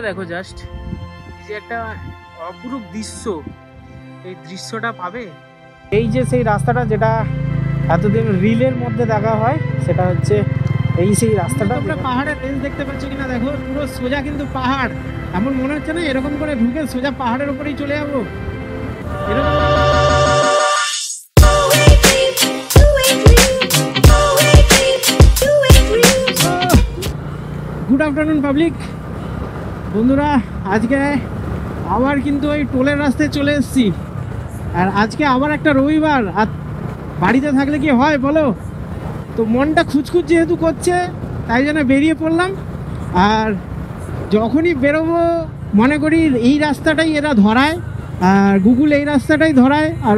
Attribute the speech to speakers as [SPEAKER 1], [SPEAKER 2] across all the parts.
[SPEAKER 1] দেখো জাস্ট, যে একটা অপরূপ দৃশ্য, এই দৃশ্যটা পাবে। এই যে সেই রাস্তাটা যেটা এতদিন রিলের মধ্যে দেখা হয়, সেটা হচ্ছে এই সেই রাস্তাটা। তোমরা পাহাড়ের রেঞ্জ দেখতে পাচ্ছ কিনা দেখো, পুরো সোজা কিন্তু পাহাড়। এমন মনে হচ্ছে না এরকম করে ঢুকে সোজা পাহাড়ের উপরেই চলে যাবো। গুড আফটারনুন পাবলিক বন্ধুরা, আজকে আবার কিন্তু ওই টোলের রাস্তায় চলে এসেছি। আর আজকে আবার একটা রবিবার, আর বাড়িতে থাকলে কি হয় বলো, তো মনটা খুঁজখুঁজ যেহেতু করছে, তাই জন্য বেরিয়ে পড়লাম। আর যখনই বেরোবো মনে করি এই রাস্তাটাই এরা ধরায়, আর গুগল এই রাস্তাটাই ধরায়। আর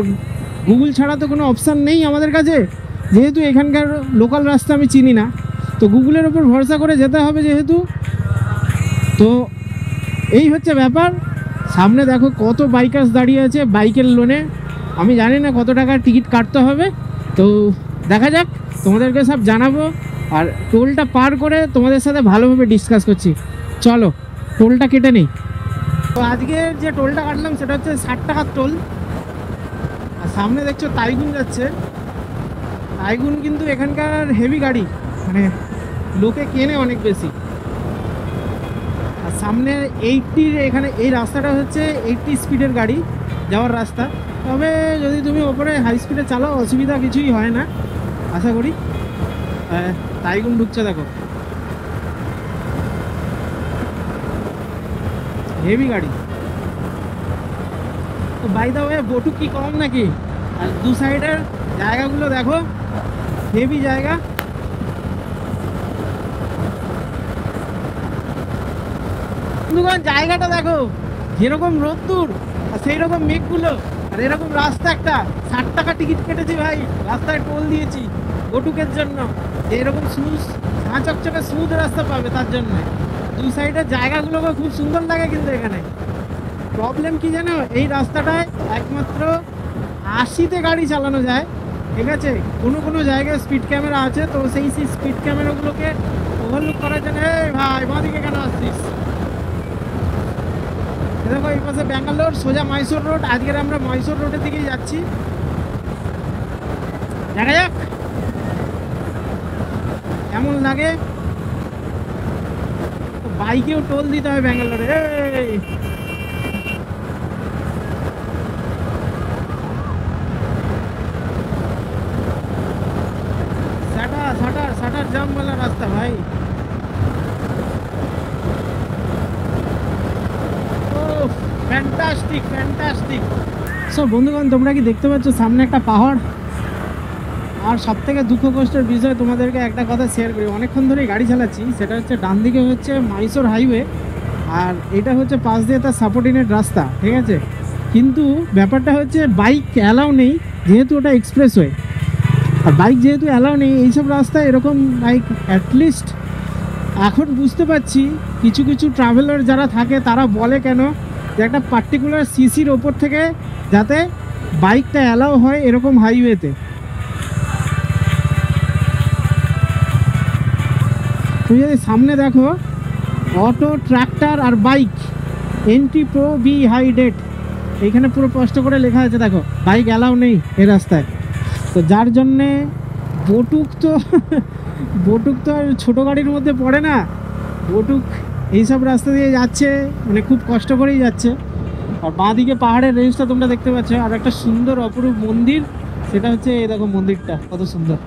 [SPEAKER 1] গুগল ছাড়া তো কোনো অপশান নেই আমাদের কাছে, যেহেতু এখানকার লোকাল রাস্তা আমি চিনি না, তো গুগলের ওপর ভরসা করে যেতে হবে যেহেতু। তো এই হচ্ছে ব্যাপার। সামনে দেখো কত বাইকার্স দাঁড়িয়ে আছে বাইকের লোনে। আমি জানি না কত টাকার টিকিট কাটতে হবে, তো দেখা যাক, তোমাদেরকে সব জানাবো। আর টোলটা পার করে তোমাদের সাথে ভালোভাবে ডিসকাস করছি। চলো টোলটা কেটে নিই। তো আজকে যে টোলটা কাটলাম সেটা হচ্ছে 60 টাকার টোল। আর সামনে দেখছো তাইগুন যাচ্ছে। তাইগুন কিন্তু এখানকার হেভি গাড়ি, মানে লোকে কেনে অনেক বেশি। আর সামনে 80 এখানে এই রাস্তাটা হচ্ছে 80 স্পিডের গাড়ি যাওয়ার রাস্তা। তবে যদি তুমি ওপরে হাই স্পিডে চালাও অসুবিধা কিছুই হয় না আশা করি। তাইগুন ঢুকছে দেখো, হেভি গাড়ি। তো বাই দা ওয়ে বটুক কি কম নাকি? আর দু সাইডের জায়গাগুলো দেখো, হেভি জায়গা। জায়গাটা দেখো, যেরকম রোদ্দুর আর সেই রকম মেঘগুলো, আর এরকম রাস্তা একটা। 60 টাকা টিকিট কেটেছি ভাই, রাস্তায় টোল দিয়েছি বটুকের জন্য, যে এরকম চকচকে স্মুথ রাস্তা পাবে তার জন্য। দুই সাইডের জায়গাগুলোকে খুব সুন্দর লাগে। কিন্তু এখানে প্রবলেম কি জানো, এই রাস্তাটায় একমাত্র 80-তে গাড়ি চালানো যায়, ঠিক আছে। কোনো জায়গায় স্পিড ক্যামেরা আছে, তো সেই স্পিড ক্যামেরাগুলোকে ওভারলুক করার জন্য এই ভাই বাঁদিকে কেন আসছিস। দেখো এই পাশে ব্যাঙ্গালোর, সোজা মহীশূর রোড। আজকের আমরা মহীশূর রোডের দিকেই যাচ্ছি, দেখা যাক কেমন লাগে। বাইকেও টোল দিতে হয় ব্যাঙ্গালোরে। সাটার জাম वाला রাস্তা ভাই। ফ্যান্টাস্টিক। সো বন্ধুগণ, তোমরা কি দেখতে পাচ্ছ সামনে একটা পাহাড়। আর সব থেকে দুঃখ কষ্টের বিষয় তোমাদেরকে একটা কথা শেয়ার করি, অনেকক্ষণ ধরেই গাড়ি চালাচ্ছি। সেটা হচ্ছে ডান দিকে হচ্ছে মহীশূর হাইওয়ে, আর এটা হচ্ছে পাশ দিয়ে তার সাপোর্টিনেট রাস্তা, ঠিক আছে। কিন্তু ব্যাপারটা হচ্ছে বাইক অ্যালাউ নেই, যেহেতু ওটা এক্সপ্রেসওয়ে। আর বাইক যেহেতু অ্যালাউ নেই এইসব রাস্তায়, এরকম বাইক অ্যাটলিস্ট এখন বুঝতে পারছি কিছু ট্রাভেলার যারা থাকে তারা বলে কেন, যে একটা পার্টিকুলার সিসির ওপর থেকে যাতে বাইকটা অ্যালাউ হয় এরকম হাইওয়েতে। তুমি যদি সামনে দেখো অটো, ট্রাক্টর আর বাইক এন্ট্রি প্রোহিবিটেড, এইখানে পুরো স্পষ্ট করে লেখা আছে দেখো, বাইক অ্যালাউ নেই এই রাস্তায়। তো যার জন্যে বটুক তো আর ছোটো গাড়ির মধ্যে পড়ে না। বটুক এইসব রাস্তা দিয়ে যাচ্ছে, মানে খুব কষ্ট করেই যাচ্ছে। আর বাঁদিকে পাহাড়ের রেঞ্জটা তোমরা দেখতে পাচ্ছ, আর একটা সুন্দর অপরূপ মন্দির, সেটা হচ্ছে এই দেখো মন্দিরটা কত সুন্দর।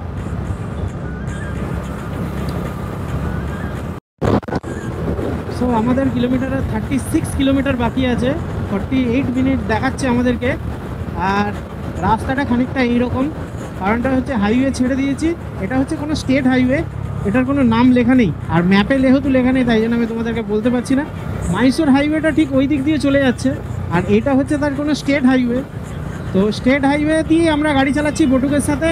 [SPEAKER 1] সো আমাদের কিলোমিটার 36 কিলোমিটার বাকি আছে, 48 মিনিট দেখাচ্ছে আমাদেরকে। আর রাস্তাটা খানিকটা এইরকম, কারণটা হচ্ছে হাইওয়ে ছেড়ে দিয়েছি। এটা হচ্ছে কোনো স্টেট হাইওয়ে, এটার কোনো নাম লেখা নেই, আর ম্যাপে যেহেতু লেখা নেই তাই জন্য আমি তোমাদেরকে বলতে পারছি না। মহীশূর হাইওয়েটা ঠিক ওই দিক দিয়ে চলে যাচ্ছে, আর এটা হচ্ছে তার কোনো স্টেট হাইওয়ে। তো স্টেট হাইওয়ে দিয়ে আমরা গাড়ি চালাচ্ছি বটুকের সাথে।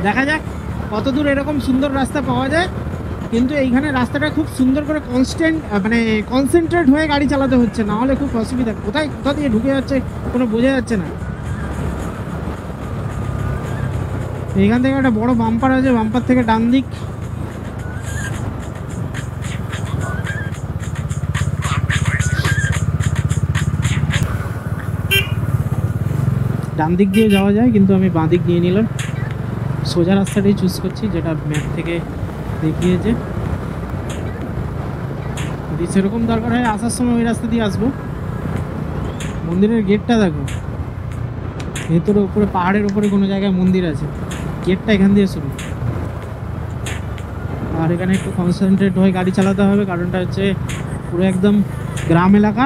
[SPEAKER 1] দেখা যাক কত দূর এরকম সুন্দর রাস্তা পাওয়া যায়। কিন্তু এইখানে রাস্তাটা খুব সুন্দর করে কনসেন্ট্রেট হয়ে গাড়ি চালাতে হচ্ছে, না হলে খুব অসুবিধা। কোথা দিয়ে ঢুকে যাচ্ছে কোনো বোঝা যাচ্ছে না। এইখান থেকে একটা বড় বাম্পার আছে, বাম্পার থেকে ডান দিক। ডান দিক দিয়ে যাওয়া যায়, কিন্তু আমি বাঁ দিক নিয়ে নিলাম। সোজা রাস্তাটাই চুজ করছি, যেটা ম্যাপ থেকে দেখিয়েছে। যদি সেরকম দরকার হয় আসার সময় ওই রাস্তা দিয়ে আসবো। মন্দিরের গেটটা দেখো, ভেতরে উপরে পাহাড়ের উপরে কোনো জায়গায় মন্দির আছে, গেটটা এখান দিয়ে শুরু। আর এখানে একটু কনসেন্ট্রেট হয়ে গাড়ি চালাতে হবে, কারণটা হচ্ছে পুরো একদম গ্রাম এলাকা।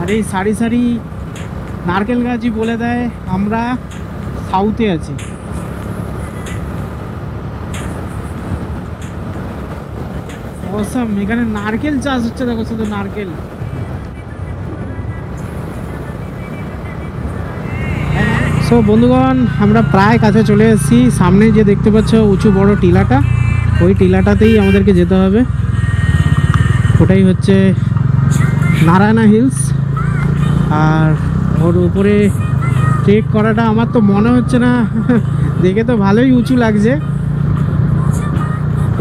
[SPEAKER 1] আর এই সারি সারি নারকেল গাছই বলে দেয় আমরা সাউথে আছি। অসাম, এখানে নারকেল চাষ হচ্ছে, দেখো শুধু নারকেল। সো বন্ধুগণ, আমরা প্রায় কাছে চলে এসেছি। সামনে যে দেখতে পাচ্ছ উঁচু বড় টিলাটা, ওই টিলাটাতেই আমাদেরকে যেতে হবে। ওটাই হচ্ছে নারায়ণা হিলস। আর ওর উপরে ট্রেক করাটা আমার তো মনে হচ্ছে না, দেখে তো ভালোই উঁচু লাগছে।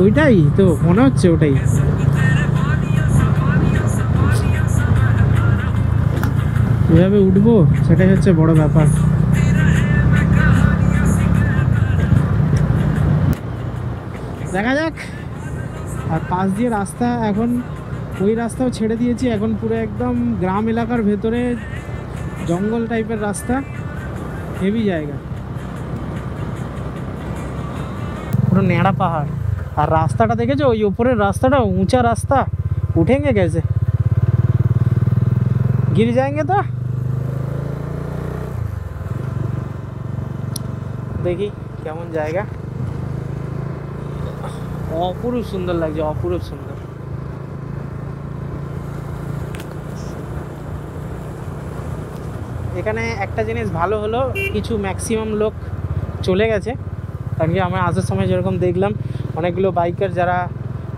[SPEAKER 1] ওইটাই তো মনে হচ্ছে, ওটাই। কীভাবে উঠবো সেটাই হচ্ছে বড় ব্যাপার। দেখা যাক। আর পাশ দিয়ে রাস্তা, এখন ওই রাস্তাও ছেড়ে দিয়েছি, এখন পুরো একদম গ্রাম এলাকার ভেতরে জঙ্গল টাইপের রাস্তা, হেভি জায়গা, পুরো ন্যাড়া পাহাড়। আর রাস্তাটা দেখেছো, ওই উপরের রাস্তাটা উঁচা রাস্তা, উঠেঙ্গে গেছে, गिर जाएंगे तो। দেখি কেমন জায়গা, অপরূপ সুন্দর লাগছে, অপরূপ সুন্দর। এখানে একটা জিনিস ভালো হলো, কিছু ম্যাক্সিমাম লোক চলে গেছে, কারণ কি আমরা আসার সময় যেরকম দেখলাম অনেকগুলো বাইকার যারা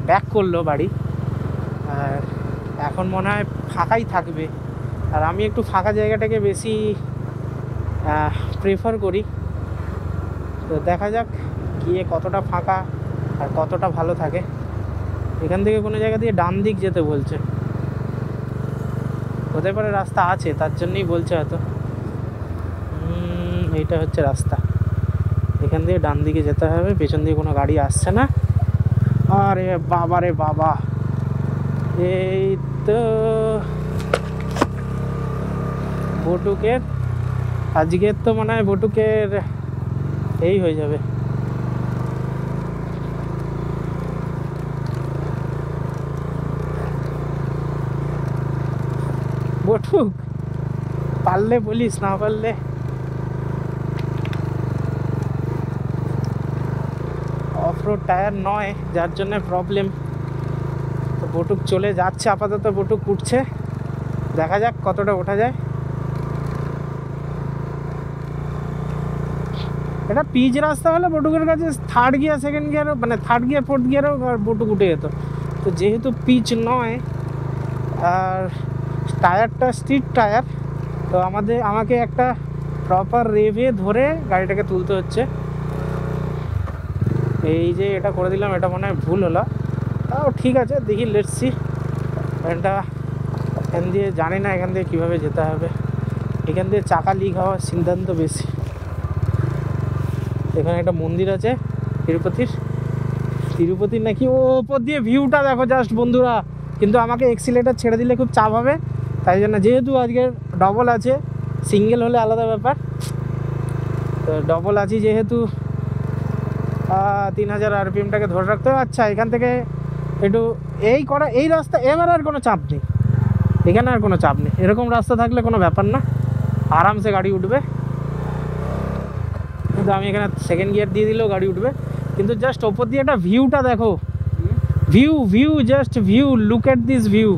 [SPEAKER 1] ব্যাক করলো বাড়ি, আর এখন মনে হয় ফাঁকাই থাকবে। আর আমি একটু ফাঁকা জায়গাটাকে বেশি প্রেফার করি। তো দেখা যাক গিয়ে কতটা ফাঁকা আর কতটা ভালো থাকে। এখান থেকে কোনো জায়গা দিয়ে ডান দিক যেতে বলছে, হতে পারে রাস্তা আছে, তার জন্যই বলছে হয়তো। এইটা হচ্ছে রাস্তা, এখান দিয়ে ডান দিকে যেতে হবে, পেছন দিয়ে কোনো গাড়ি আসছে না। আরে বাবা রে বাবা, এই তো বটুকের, আজকের তো মনে হয় বটুকের এই হয়ে যাবে। বটুক পারলে বলিস, না পারলে অফরোড টায়ার নয়, যার জন্য প্রবলেম। তো বটুক চলে যাচ্ছে আপাতত, বটুক উঠছে, দেখা যাক কতটা ওঠা যায়। এটা পিচ রাস্তা হলে বটুকের কাছে থার্ড গিয়ার সেকেন্ড গিয়ারও, মানে থার্ড গিয়ার ফোর্থ গিয়ারও বটুক উঠে যেত। তো যেহেতু পিচ নয় আর টায়ারটা স্ট্রিট টায়ার, তো আমাকে একটা প্রপার রেভে ধরে গাড়িটাকে তুলতে হচ্ছে। এই যে এটা করে দিলাম, এটা মনে হয় ভুল হলো, তাও ঠিক আছে, দেখি লেটস সি। এটা এখান দিয়ে জানি না এখান দিয়ে কীভাবে যেতে হবে, এখান দিয়ে চাকা লিক হওয়ার সিদ্ধান্ত বেশি। এখানে একটা মন্দির আছে তিরুপতির নাকি, ও ওপর দিয়ে ভিউটা দেখো জাস্ট বন্ধুরা। কিন্তু আমাকে এক্সিলেটার ছেড়ে দিলে খুব চাপ হবে, তাই জন্য, যেহেতু আজকের ডবল আছে, সিঙ্গেল হলে আলাদা ব্যাপার, তো ডবল আছি যেহেতু 3000 RPMটাকে ধরে রাখতে হবে। আচ্ছা, এখান থেকে একটু এই রাস্তা, এবার আর কোনো চাপ নেই, এখানে আর কোনো চাপ নেই। এরকম রাস্তা থাকলে কোনো ব্যাপার না, আরামসে গাড়ি উঠবে। কিন্তু আমি এখানে সেকেন্ড গিয়ার দিয়ে দিলেও গাড়ি উঠবে। কিন্তু জাস্ট ওপর দিয়ে একটা ভিউটা দেখো, view just view, look at this view.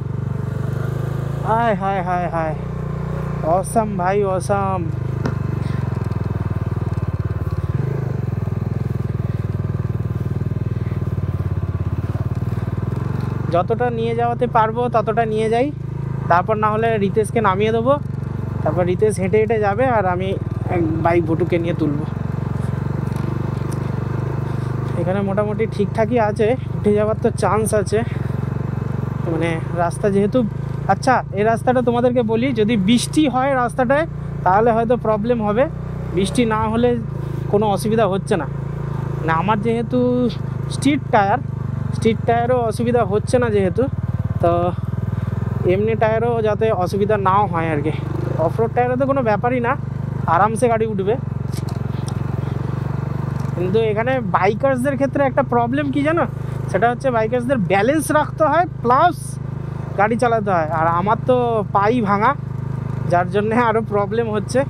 [SPEAKER 1] হায় হায় হায় হায়, অসাম ভাই, অসাম। যতটা নিয়ে যাওয়াতে পারবো ততটা নিয়ে যাই, তারপর না হলে রিতেশকে নামিয়ে দেবো, তারপর রিতেশ হেঁটে হেঁটে যাবে আর আমি বাইক বটুকে নিয়ে তুলবো। এখানে মোটামুটি ঠিকঠাকই আছে, উঠে যাওয়ার তো চান্স আছে, মানে রাস্তা যেহেতু আচ্ছা, এই রাস্তাটা তোমাদেরকে বলি, যদি বৃষ্টি হয় রাস্তাটায় তাহলে হয়তো প্রবলেম হবে, বৃষ্টি না হলে কোনো অসুবিধা হচ্ছে না। না আমার যেহেতু স্ট্রিট টায়ারও অসুবিধা হচ্ছে না যেহেতু, তো এমনি টায়ারও যাতে অসুবিধা নাও হয় আর কি। অফরোড টায়ারে তো কোনো ব্যাপারই না, আরামসে গাড়ি উঠবে। কিন্তু এখানে বাইকার্সদের ক্ষেত্রে একটা প্রবলেম কি জানো, সেটা হচ্ছে বাইকার্সদের ব্যালেন্স রাখতে হয় প্লাস গাড়ি চালাতে হয়। আর আমার তো পাই ভাঙা, যার জন্যে আরও প্রবলেম হচ্ছে।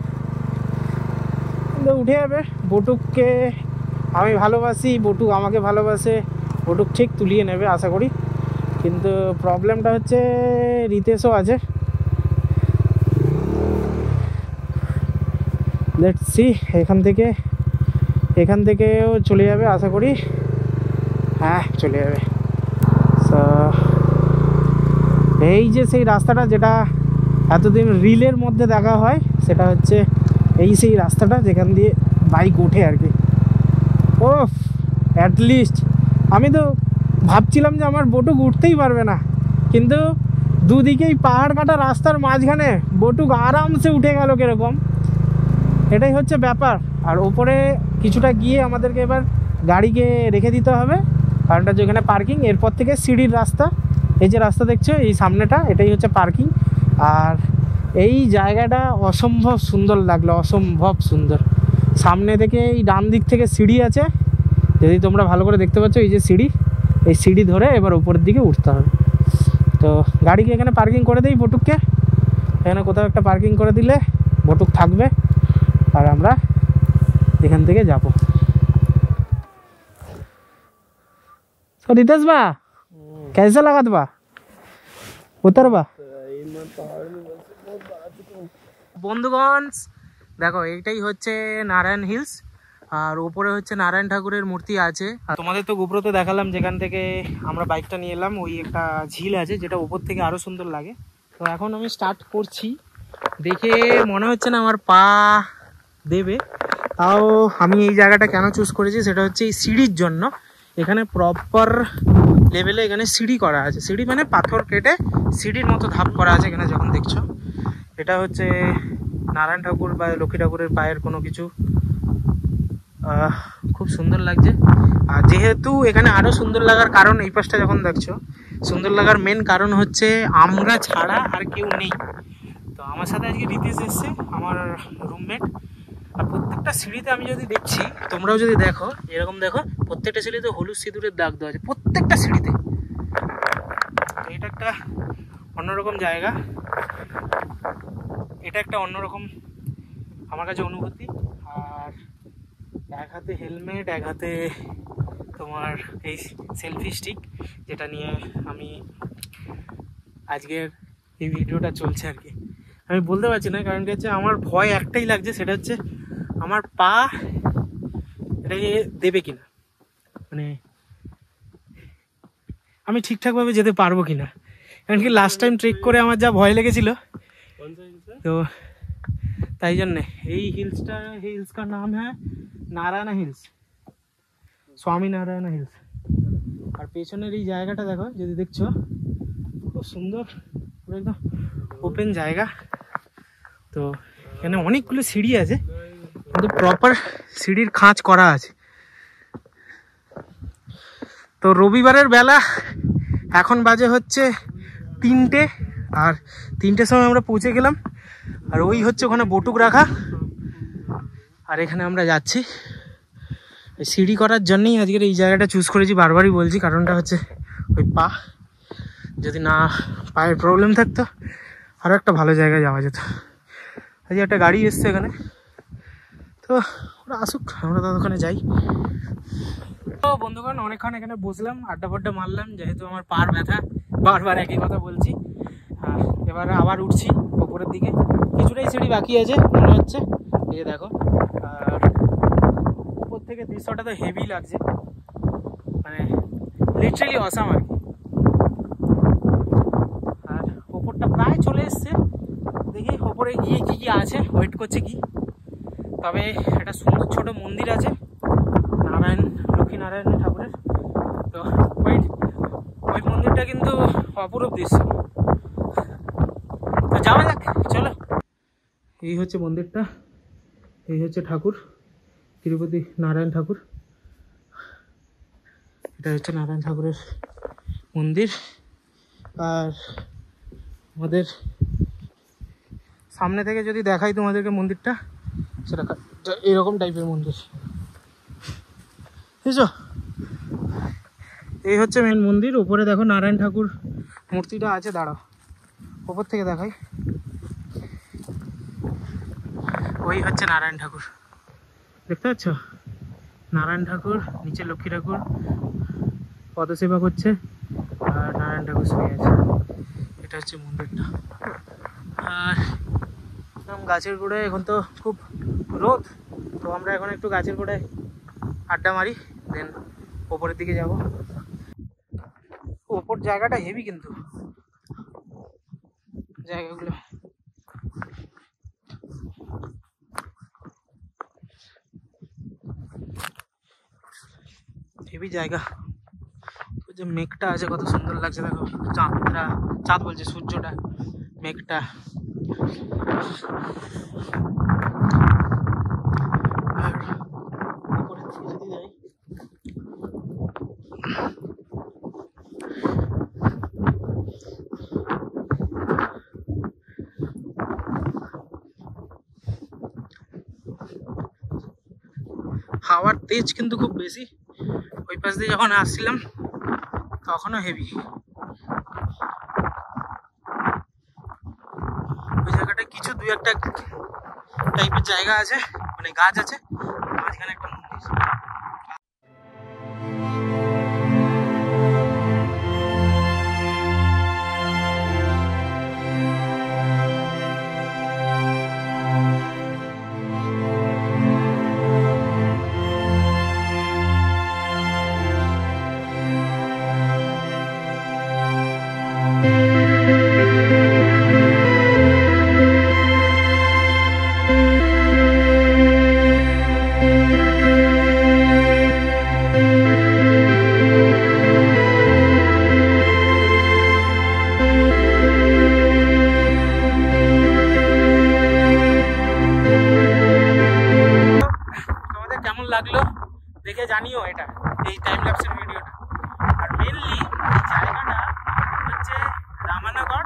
[SPEAKER 1] কিন্তু উঠে যাবে। বটুককে আমি ভালোবাসি, বটুক আমাকে ভালোবাসে, বটুক ঠিক তুলিয়ে নেবে আশা করি। কিন্তু প্রবলেমটা হচ্ছে রিতেশও আছে। লেটস সি, এখান থেকেও চলে যাবে আশা করি। হ্যাঁ, চলে যাবে। সো এই যে সেই রাস্তাটা যেটা এতদিন রিলের মধ্যে দেখা হয়, সেটা হচ্ছে এই সেই রাস্তাটা যেখান দিয়ে বাইক ওঠে আর কি। ও অ্যাটলিস্ট আমি তো ভাবছিলাম যে আমার বটুক উঠতেই পারবে না, কিন্তু দুদিকেই পাহাড় কাটা রাস্তার মাঝখানে বটুক আরামসে উঠে গেল কীরকম। এটাই হচ্ছে ব্যাপার। আর ওপরে কিছুটা গিয়ে আমাদেরকে এবার গাড়িকে রেখে দিতে হবে, কারণটা যেখানে পার্কিং, এরপর থেকে সিঁড়ির রাস্তা। এই যে রাস্তা দেখছো এই সামনেটা, এটাই হচ্ছে পার্কিং। আর এই জায়গাটা অসম্ভব সুন্দর লাগলো, অসম্ভব সুন্দর। সামনে থেকে এই ডান দিক থেকে সিঁড়ি আছে, যদি তোমরা ভালো করে দেখতে পাচ্ছ, এই যে সিঁড়ি, এই সিঁড়ি ধরে এবার উপরের দিকে উঠতে হবে। তো গাড়িকে এখানে পার্কিং করে দিই, বটুককে এখানে কোথাও একটা পার্কিং করে দিলে বটুক থাকবে, আর আমরা এখান থেকে যাব। তো রিতেশ বা कैसा लगा बा उतरबा? বন্ধুগণ দেখো, এইটাই হচ্ছে নারায়ণ হিলস, আর উপরে হচ্ছে নারায়ণ ঠাকুরের মূর্তি আছে। আর তোমাদের তো গোপ্রোতে দেখালাম যেখান থেকে আমরা বাইকটা নিয়ে এলাম, ওই একটা ঝিল আছে যেটা উপর থেকে আরো সুন্দর লাগে। তো এখন আমি স্টার্ট করছি, দেখে মনে হচ্ছে না আমার পা দেবে। তাও আমি এই জায়গাটা কেন চুজ করেছি সেটা হচ্ছে এই সিঁড়ির জন্য। এখানে প্রপার লেভেলে এখানে সিঁড়ি করা আছে, সিঁড়ি মানে পাথর কেটে সিঁড়ির মতো ধাপ করা আছে এখানে যখন দেখছো। এটা হচ্ছে নারায়ণ ঠাকুর বা লক্ষ্মী ঠাকুরের পায়ের কোনো কিছু, খুব সুন্দর লাগছে। আর যেহেতু এখানে আরও সুন্দর লাগার কারণ, এই পাশটা যখন দেখছো সুন্দর লাগার মেন কারণ হচ্ছে আমরা ছাড়া আর কেউ নেই। তো আমার সাথে আজকে রিতেশ এসছে, আমার রুমমেট। আর প্রত্যেকটা সিঁড়িতে আমি যদি দেখছি, তোমরাও যদি দেখো এরকম দেখো, প্রত্যেকটা সিঁড়িতে হলুদ সিঁদুরের দাগ দেওয়া আছে, প্রত্যেকটা সিঁড়িতে। তো এটা একটা অন্যরকম জায়গা, এটা একটা অন্যরকম আমার কাছে অনুভূতি। আর এক হাতে হেলমেট, এক হাতে তোমার এই সেলফি স্টিক, যেটা নিয়ে আমি আজকের এই ভিডিওটা চলছে আর কি। আমি বলতে পারছি না, কারণ কি হচ্ছে আমার ভয় একটাই লাগছে, সেটা হচ্ছে আমার পা এটাকে দেবে কিনা, মানে আমি ঠিকঠাকভাবে যেতে পারবো কিনা। কারণ কি লাস্ট টাইম ট্রেক করে আমার যা ভয় লেগেছিল, তো তাই জন্যে এই हिल्स का नाम है नारायण हिल्स, स्वामी नारायण हिल्स। আর পেছনের এই জায়গাটা দেখো, যদি দেখছো খুব সুন্দর, পুরো একদম ওপেন জায়গা। তো এখানে অনেকগুলো সিঁড়ি আছে, কিন্তু প্রপার সিঁড়ির খাঁজ করা আছে। তো রবিবারের বেলা এখন বাজে হচ্ছে 3টে, আর 3টের সময় আমরা পৌঁছে গেলাম। আর ওই হচ্ছে ওখানে বটুক রাখা, আর এখানে আমরা যাচ্ছি। সিঁড়ি করার জন্যই আজকের এই জায়গাটা চুজ করেছি, বারবারই বলছি। কারণটা হচ্ছে ওই পা, যদি না পায়ের প্রবলেম থাকতো আরও একটা ভালো জায়গায় যাওয়া যেত। আজকে একটা গাড়ি এসছে এখানে, তো ওরা আসুক, আমরা তো ওখানে যাই। তো বন্ধুগণ অনেকক্ষণ এখানে বসলাম, আড্ডা ফাড্ডা মারলাম, যেহেতু আমার পার ব্যথা, বারবার একই কথা বলছি। আর এবারে আবার উঠছি উপরের দিকে, কিছুটাই সিঁড়ি বাকি আছে মনে হচ্ছে, এই যে দেখো। আর উপর থেকে দৃশ্যটা তো হেভি লাগছে, মানে লিটারালি অসাম আর কি। আর ওপরটা প্রায় চলে এসছে, দেখি ওপরে গিয়ে কি কি আছে, ওয়েট করছে কি। তবে একটা সুন্দর ছোট মন্দির আছে লক্ষ্মী নারায়ণ ঠাকুরের, তো ওই মন্দিরটা কিন্তু অপরূপ দৃশ্য। যাওয়া যাক, চলো। এই হচ্ছে মন্দিরটা, এই হচ্ছে ঠাকুর, তিরুপতি নারায়ণ ঠাকুর। এটা হচ্ছে নারায়ণ ঠাকুরের মন্দির। আর আমাদের সামনে থেকে যদি দেখাই তোমাদেরকে মন্দিরটা, সেটা এরকম টাইপের মন্দির, বুঝছো? এই হচ্ছে মেন মন্দির। উপরে দেখো নারায়ণ ঠাকুর মূর্তিটা আছে, দাঁড়াও ওপর থেকে দেখাই। ওই হচ্ছে নারায়ণ ঠাকুর, দেখতে পাচ্ছ? নারায়ণ ঠাকুর, নিচে লক্ষ্মী ঠাকুর পদসেবা করছে, আর নারায়ণ ঠাকুর শুয়ে আছে। এটা হচ্ছে মন্দিরটা। আর গাছের গোড়ায়, এখন তো খুব রোদ, তো আমরা এখন একটু গাছের গোড়ায় আড্ডা মারি, দেন ওপরের দিকে যাব। ওপর জায়গাটা হেভি, কিন্তু জায়গাগুলো হেভি জায়গা। যে মেঘটা আছে কত সুন্দর লাগছে দেখো, চাঁদটা, চাঁদ বলছে সূর্যটা, মেঘটা। আর উপরের দিকে যদি যাই, হাওয়ার তেজ কিন্তু খুব বেশি। ওই পাশ দিয়ে যখন আসছিলাম তখনও হেভি। ওই জায়গাটা কিছু দুই একটা টাইপের জায়গা আছে, মানে গাছ আছে, মাঝখানে একটা মন্দির। লাগলো দেখে জানিও এটা, এই টাইম ল্যাপসের ভিডিওটা। আর মেনলি এই জায়গাটা হচ্ছে রামানগর,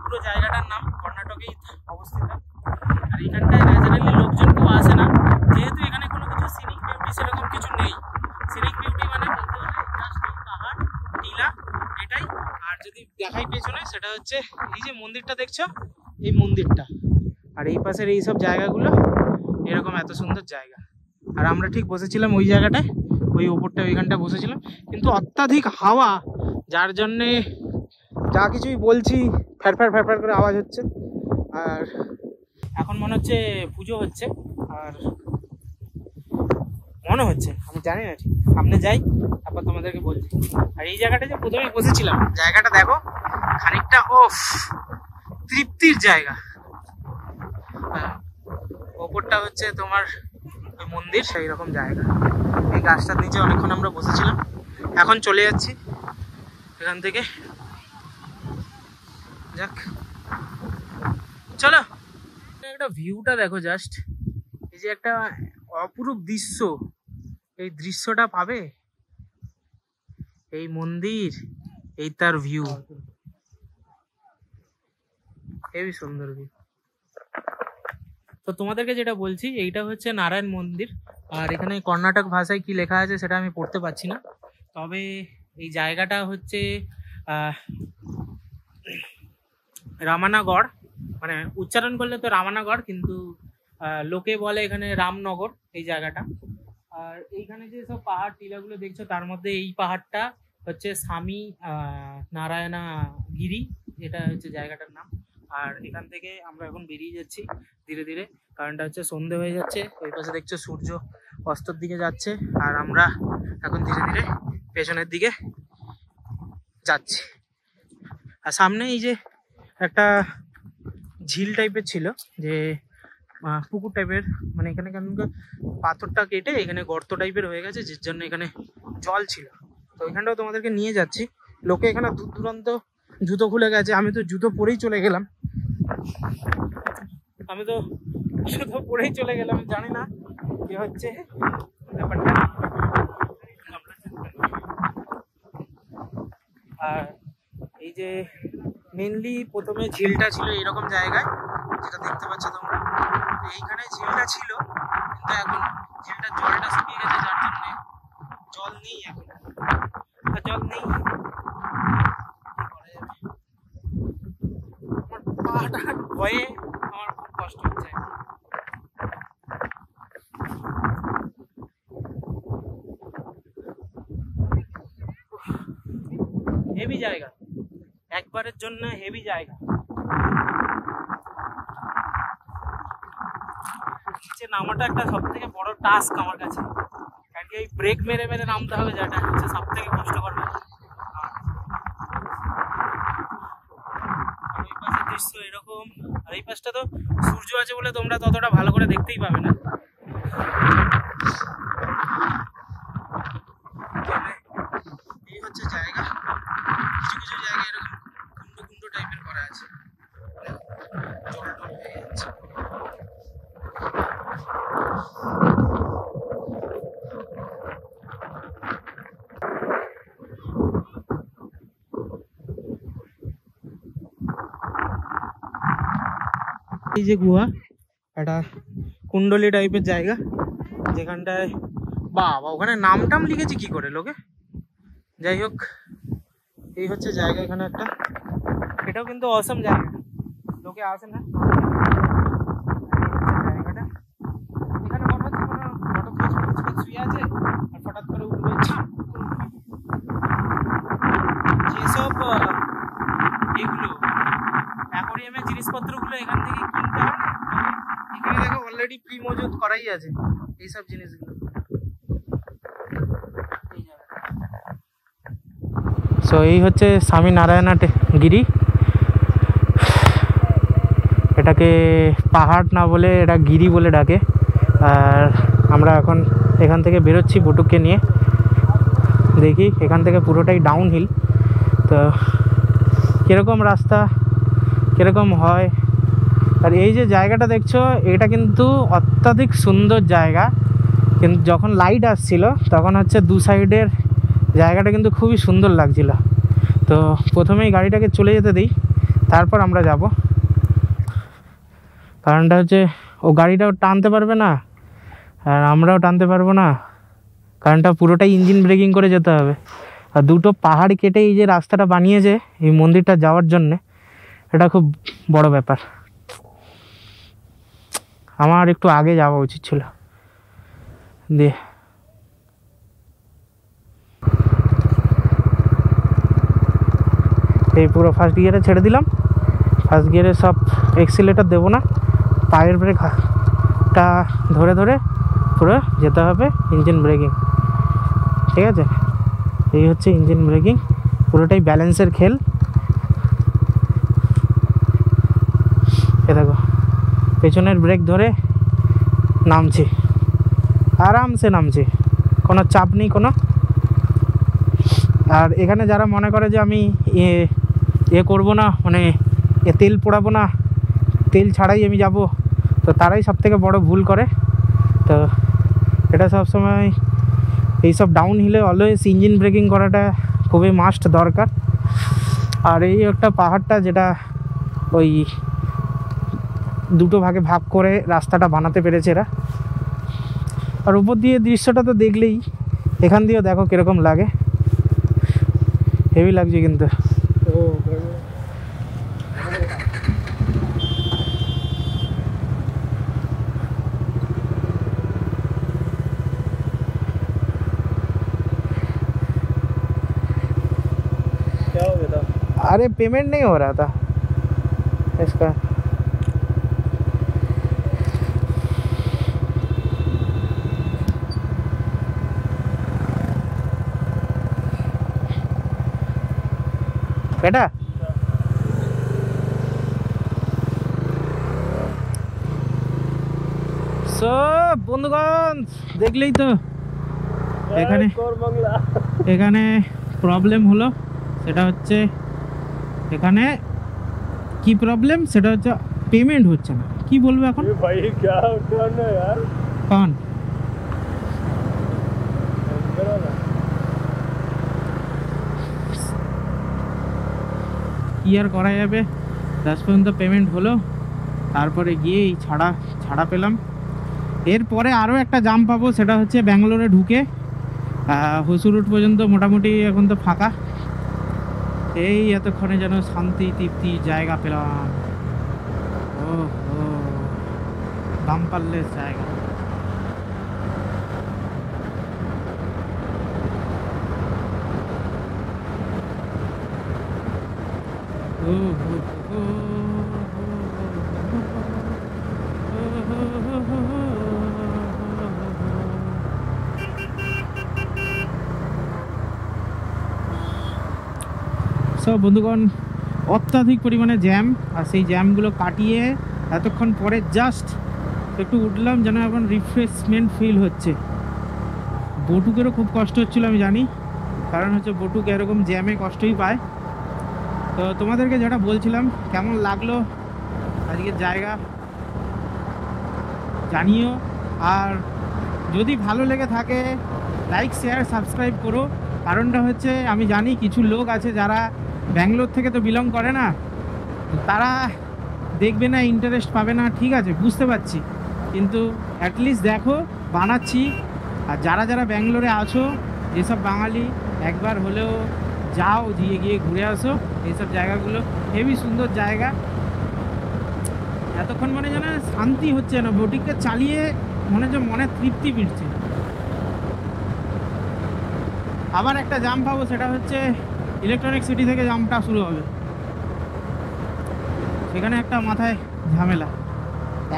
[SPEAKER 1] পুরো জায়গাটার নাম, কর্ণাটকেই অবস্থিত। আর এখানটায় ন্যাচারালি লোকজন কেউ আসে না, যেহেতু এখানে কোনো কিছু সিনিক বিউটি সেরকম কিছু নেই। সিনিক বিউটি মানে বলতে হলে জাস্ট পাহাড়, টিলা, এটাই। আর যদি দেখাই পেছনে, সেটা হচ্ছে এই যে মন্দিরটা দেখছো, এই মন্দিরটা, আর এই পাশের এইসব জায়গাগুলো এরকম এত সুন্দর জায়গা। আর আমরা ঠিক বসেছিলাম ওই জায়গাটায়, ওই ওপরটা, ওইখানটা বসেছিলাম, কিন্তু অত্যাধিক হাওয়া, যার জন্যে যা কিছুই বলছি ফ্যারফ্যার ফ্যারফ্যার করে আওয়াজ হচ্ছে। আর এখন মনে হচ্ছে পুজো হচ্ছে, আর মনে হচ্ছে, আমি জানি না ঠিক, সামনে যাই তারপর তোমাদেরকে বলছি। আর এই জায়গাটা যে প্রথমে বসেছিলাম, জায়গাটা দেখো খানিকটা ওফ, তৃপ্তির জায়গা। ওপরটা হচ্ছে তোমার মন্দির, সেই রকম জায়গা। এই গাছটার নিচে অনেকক্ষণ আমরা বসেছিলাম, এখন চলে যাচ্ছি এখান থেকে। যাক চলো, একটা ভিউটা দেখো জাস্ট, এই যে একটা অপরূপ দৃশ্য, এই দৃশ্যটা পাবে, এই মন্দির, এই তার ভিউ, হেবি সুন্দর ভিউ। তো তোমাদেরকে যেটা বলছি, এইটা হচ্ছে নারায়ণ মন্দির। আর এখানে কর্ণাটক ভাষায় কি লেখা আছে সেটা আমি পড়তে পারছি না, তবে এই জায়গাটা হচ্ছে রামানগর, মানে উচ্চারণ করলে তো রামানগর, কিন্তু লোকে বলে এখানে রামনগর এই জায়গাটা। আর এইখানে যে সব পাহাড় টিলাগুলো দেখছো, তার মধ্যে এই পাহাড়টা হচ্ছে স্বামী নারায়ণা গিরি, এটা হচ্ছে জায়গাটার নাম। আর এখান থেকে আমরা এখন বেরিয়ে যাচ্ছি ধীরে ধীরে, কারণটা হচ্ছে সন্ধে হয়ে যাচ্ছে। ওই পাশে দেখছো সূর্য অস্তর দিকে যাচ্ছে, আর আমরা এখন ধীরে ধীরে পেছনের দিকে যাচ্ছি। আর সামনে এই যে একটা ঝিল টাইপের ছিল, যে পুকুর টাইপের, মানে এখানে পাথরটা কেটে এখানে গর্ত টাইপের হয়ে গেছে, যার জন্য এখানে জল ছিল। তো ওইখানটাও তোমাদেরকে নিয়ে যাচ্ছি। লোকে এখানে দূর দূরান্ত জুতো খুলে গেছে, আমি তো জুতো পরেই চলে গেলাম, আমি তো শুধু পড়েই চলে গেলাম, জানি না কি হচ্ছে ব্যাপারটা। আর এই যে মেনলি প্রথমে ঝিলটা ছিল এরকম জায়গায়, যেটা দেখতে পাচ্ছ তোমরা, এইখানে ঝিলটা ছিল, কিন্তু এখন ঝিলটার জলটা শুকিয়ে গেছে, যার জন্য জল নেই এখন। আর জল নেই, আমার পাটা ভয়ে আমার খুব কষ্ট হচ্ছে। হেভি জায়গা, একবারের জন্য হেভি জায়গা। নিচে নামাটা একটা সব থেকে বড় টাস্ক আমার কাছে, কারণ কি এই ব্রেক মেরে মেরে নামতে হবে, যেটা হচ্ছে সব থেকে কষ্টকর ব্যাপার। এই পাশের দৃশ্য এরকম, আর এই পাশটা তো সূর্য আছে বলে তোমরা ততটা ভালো করে দেখতেই পাবে না। এই হচ্ছে জায়গা, কিছু কিছু জায়গায় এরকম কুন্ডো কুন্ডো টাইপের করা আছে, জল টল হয়ে যাচ্ছে। এই যে গুহা, একটা কুণ্ডলী টাইপের জায়গা, যেখানটায় বাবা ওখানে নাম টাম লিখেছি কি করে লোকে, যাই হোক এই হচ্ছে জায়গা। এখানে একটা, এটাও কিন্তু অসম জায়গা, লোকে আসে না জায়গাটা। এখানে মনে হচ্ছে কোনো ফটো শুয়ে আছে আর হঠাৎ করে উঠবে। যেসব এগুলো অ্যাকোয়ারিয়ামের জিনিসপত্রগুলো এখান থেকে কিনতে হয় না, এখানে দেখো অলরেডি প্রি মজুদ করাই আছে এইসব জিনিসগুলো। সো এই হচ্ছে স্বামী নারায়ণা গিরি। এটাকে পাহাড় না বলে এটা গিরি বলে ডাকে। আর আমরা এখন এখান থেকে বেরোচ্ছি বুটুককে নিয়ে, দেখি এখান থেকে পুরোটাই ডাউন হিল, তো কীরকম রাস্তা কীরকম হয়। আর এই যে জায়গাটা দেখছো, এটা কিন্তু অত্যাধিক সুন্দর জায়গা, কিন্তু যখন লাইট আসছিল তখন হচ্ছে দু সাইডের জায়গাটা কিন্তু খুবই সুন্দর লাগছিল। তো প্রথমেই গাড়িটাকে চলে যেতে দিই, তারপর আমরা যাব। কারণটা হচ্ছে ও গাড়িটাও টানতে পারবে না আর আমরাও টানতে পারবো না, কারণটা পুরোটাই ইঞ্জিন ব্রেকিং করে যেতে হবে। আর দুটো পাহাড় কেটে এই যে রাস্তাটা বানিয়েছে এই মন্দিরটা যাওয়ার জন্যে, এটা খুব বড় ব্যাপার। আমার একটু আগে যাওয়া উচিত ছিল। দিয়ে এই পুরো ফার্স্ট গিয়ারে ছেড়ে দিলাম, ফার্স্ট গিয়ারে সব এক্সিলেটার দেবো না, পায়ের ব্রেকটা ধরে ধরে পুরো যেতে হবে ইঞ্জিন ব্রেকিং, ঠিক আছে? এই হচ্ছে ইঞ্জিন ব্রেকিং, পুরোটাই ব্যালেন্সের খেল। এ দেখো পেছনের ব্রেক ধরে নামছি, আরামসে নামছি, কোনো চাপ নেই কোনো। আর এখানে যারা মনে করে যে আমি করবো না, মানে তেল পোড়াবো না, তেল ছাড়াই আমি যাব, তো তারাই সব থেকে বড় ভুল করে। তো এটা সবসময় এইসব ডাউন হিলে অলওয়েজ ইঞ্জিন ব্রেকিং করাটা খুবই মাস্ট দরকার। আর এই একটা পাহাড়টা যেটা ওই দুটো ভাগে ভাগ করে রাস্তাটা বানাতে পেরেছে এরা। আর উপর দিয়ে দৃশ্যটা তো দেখলেই, এখান দিয়েও দেখো কীরকম লাগে, হেভি লাগছে কিন্তু। अरे पेमेंट नहीं हो रहा था इसका। बेटा সব বন্ধুগণ দেখলেই তো এখানে প্রবলেম হলো, সেটা হচ্ছে এখানে কি প্রবলেম সেটা হচ্ছে পেমেন্ট হচ্ছে না। কি বলবো এখন
[SPEAKER 2] भाई क्या करना है यार
[SPEAKER 1] কন কি আর করা যাবে, 10 পর্যন্ত পেমেন্ট হলো, তারপরে গিয়ে এই ছাড়া পেলাম। এরপরে আরও একটা জাম পাবো, সেটা হচ্ছে ব্যাঙ্গালোরে ঢুকে হসুর রোড পর্যন্ত মোটামুটি এখন তো ফাঁকা। এই এতক্ষণে যেন শান্তি তৃপ্তি জায়গা পেলাম। ও ও বাম্পারলেস জায়গা। ও হো হো সব বন্ধুগণ, অত্যাধিক পরিমাণে জ্যাম, আর সেই জ্যামগুলো কাটিয়ে এতক্ষণ পরে জাস্ট একটু উঠলাম, যেন এখন রিফ্রেশমেন্ট ফিল হচ্ছে। বটুকেরও খুব কষ্ট হচ্ছিলো আমি জানি, কারণ হচ্ছে বটুক এরকম জ্যামে কষ্টই পায়। তো তোমাদেরকে যেটা বলছিলাম, কেমন লাগলো আজকের জায়গা জানিও। আর যদি ভালো লেগে থাকে লাইক শেয়ার সাবস্ক্রাইব করো। কারণটা হচ্ছে আমি জানি কিছু লোক আছে যারা ব্যাঙ্গালোর থেকে তো বিলং করে না, তারা দেখবে না, ইন্টারেস্ট পাবে না, ঠিক আছে বুঝতে পারছি, কিন্তু অ্যাটলিস্ট দেখো বানাচ্ছি। আর যারা যারা ব্যাঙ্গালোরে আছো, যেসব বাঙালি, একবার হলেও যাও, গিয়ে ঘুরে আসো এইসব জায়গাগুলো। হেভি সুন্দর জায়গা। এতক্ষণ মানে যেন শান্তি হচ্ছে না, বোটিংকে চালিয়ে মনে হচ্ছে মনে তৃপ্তি ফিরছে। আবার একটা জাম পাবো, সেটা হচ্ছে ইলেকট্রনিক সিটি থেকে জামটা শুরু হবে, সেখানে একটা মাথায় ঝামেলা।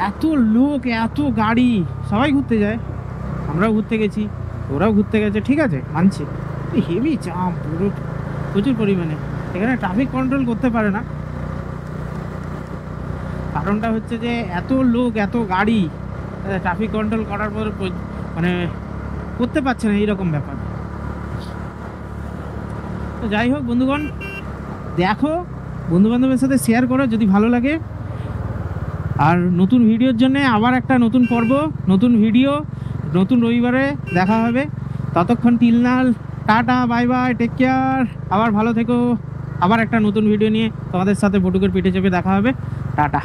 [SPEAKER 1] এত লোক, এত গাড়ি, সবাই ঘুরতে যায়, আমরাও ঘুরতে গেছি, ওরাও ঘুরতে গেছে, ঠিক আছে মানছি, হেভি জাম প্রচুর পরিমাণে। এখানে ট্রাফিক কন্ট্রোল করতে পারে না, কারণটা হচ্ছে যে এত লোক, এত গাড়ি, ট্রাফিক কন্ট্রোল করার পর মানে করতে পারছে না, এইরকম ব্যাপার। তো যাই হোক বন্ধুগণ, দেখো, বন্ধুবান্ধবের সাথে শেয়ার করো যদি ভালো লাগে। আর নতুন ভিডিওর জন্য আবার একটা নতুন পর্ব, নতুন ভিডিও, নতুন রবিবারে দেখা হবে। ততক্ষণ টিলনাল, tata, bye bye, take care, আবার ভালো থেকো। আবার একটা নতুন ভিডিও নিয়ে তোমাদের সাথে বটুকের পিঠে চেপে দেখা হবে। টাটা।